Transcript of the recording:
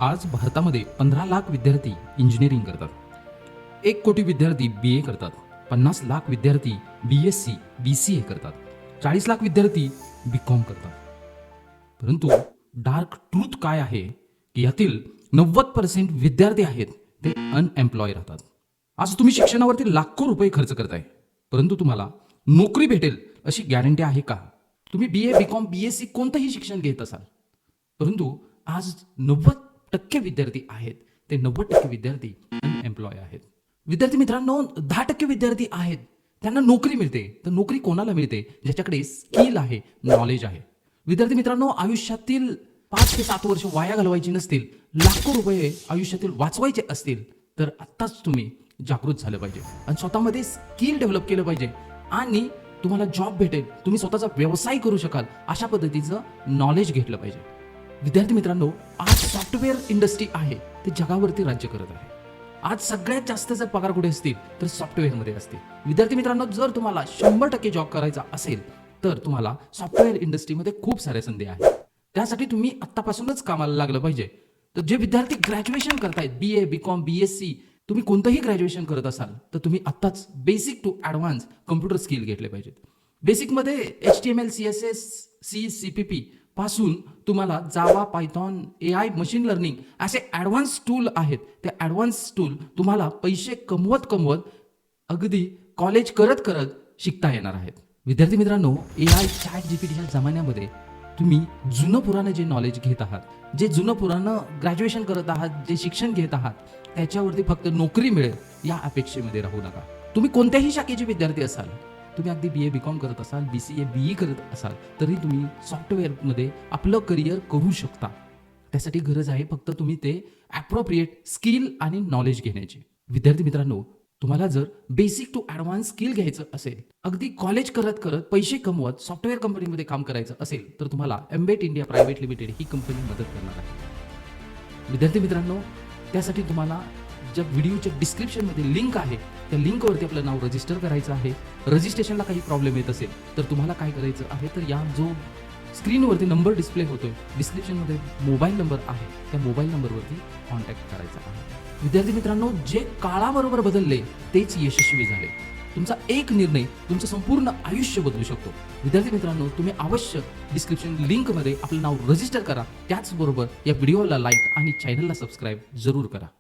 आज भारतामध्ये 15 लाख विद्यार्थी इंजिनिअरिंग करतात. 1 कोटी विद्यार्थी BA करतात. 50 लाख विद्यार्थी BSc, BCA करतात. 40 लाख विद्यार्थी BCom करतात. परंतु डार्क ट्रूथ काय आहे की यातील 90% विद्यार्थी आहेत ते अनएम्प्लॉय राहतात. आज तुम्ही शिक्षणावरती लाखो रुपये खर्च करताय, परंतु तुम्हाला नोकरी भेटेल अशी गॅरंटी आहे का? तुम्ही BA, BCom, BSc कोणतंही शिक्षण घेत असाल, परंतु आज 90% विद्यार्थी आहेत ते 90% विद्यार्थी अनएम्प्लॉय आहेत. विद्यार्थी मित्रांनो, 10% विद्यार्थी आहेत त्यांना नोकरी मिळते. तर नोकरी कोणाला मिळते? ज्याच्याकडे स्किल आहे, नॉलेज आहे. विद्यार्थी मित्रांनो, आयुष्यातील 5 ते 7 वर्ष वाया घालवायची नसतील, लाखो रुपये आयुष्यातील वाचवायचे असतील, तर आत्ताच तुम्ही जागृत झालं पाहिजे आणि स्वतःमध्ये स्किल डेव्हलप केलं पाहिजे आणि तुम्हाला जॉब भेटेल, तुम्ही स्वतःचा व्यवसाय करू शकाल अशा पद्धतीचं नॉलेज घेतलं पाहिजे. विद्यार्थी मित्रांनो, आज सॉफ्टवेअर इंडस्ट्री आहे ते जगावरती राज्य करत आहे. आज सगळ्यात जास्त जर पगार कुठे असतील तर सॉफ्टवेअरमध्ये असतील. विद्यार्थी मित्रांनो, जर तुम्हाला 100% जॉब करायचा असेल तर तुम्हाला सॉफ्टवेअर इंडस्ट्रीमध्ये खूप साऱ्या संधी आहेत. त्यासाठी तुम्ही आत्तापासूनच कामाला लागलं पाहिजे. तर जे विद्यार्थी ग्रॅज्युएशन करतायत, BA, BCom, BSc, तुम्ही कोणतंही ग्रॅज्युएशन करत असाल तर तुम्ही आत्ताच basic to advance computer skill घेतले पाहिजेत. बेसिकमध्ये HTML, CSS, C, CPP पासून तुम्हाला Java, Python, AI, machine learning असे ॲडव्हान्स टूल आहेत. ते ॲडव्हान्स टूल तुम्हाला पैसे कमवत अगदी कॉलेज करत शिकता येणार आहेत. विद्यार्थी मित्रांनो, AI, ChatGPTच्या जमान्यामध्ये तुम्ही जुनं पुराणं जे नॉलेज घेत आहात, जे जुनं पुराणं ग्रॅज्युएशन करत आहात, जे शिक्षण घेत आहात, त्याच्यावरती फक्त नोकरी मिळेल या अपेक्षेमध्ये राहू नका. तुम्ही कोणत्याही शाखेचे विद्यार्थी असाल, तुम्ही अगदी BA, BCom करत असाल, BCA, BE करत असाल, तरी तुम्ही सॉफ्टवेअरमध्ये आपलं करिअर करू शकता. त्यासाठी गरज आहे फक्त तुम्ही ते ॲप्रोप्रिएट स्किल आणि नॉलेज घेण्याची. विद्यार्थी मित्रांनो, तुम्हाला जर बेसिक टू ॲडव्हान्स स्किल घ्यायचं असेल, अगदी कॉलेज करत पैसे कमवत सॉफ्टवेअर कंपनीमध्ये काम करायचं असेल, तर तुम्हाला एम्बेट इंडिया प्रायव्हेट लिमिटेड ही कंपनी मदत करणार आहे. विद्यार्थी मित्रांनो, त्यासाठी तुम्हाला ज्या व्हिडिओच्या डिस्क्रिप्शनमध्ये लिंक आहे त्या लिंकवरती आपलं नाव रजिस्टर करायचं आहे. रजिस्ट्रेशनला काही प्रॉब्लेम येत असेल तर तुम्हाला काय करायचं आहे, तर या जो स्क्रीनवरती नंबर डिस्प्ले होतोय, डिस्क्रिप्शनमध्ये मोबाईल नंबर आहे, त्या मोबाईल नंबरवरती कॉन्टॅक्ट करायचा आहे. विद्यार्थी मित्रांनो, जे काळाबरोबर बदलले तेच यशस्वी झाले. तुमचा एक निर्णय तुमचं संपूर्ण आयुष्य बदलू शकतो. विद्यार्थी मित्रांनो, तुम्ही अवश्य डिस्क्रिप्शन लिंकमध्ये आपलं नाव रजिस्टर करा. त्याचबरोबर या व्हिडिओला लाईक आणि चॅनलला सबस्क्राईब जरूर करा.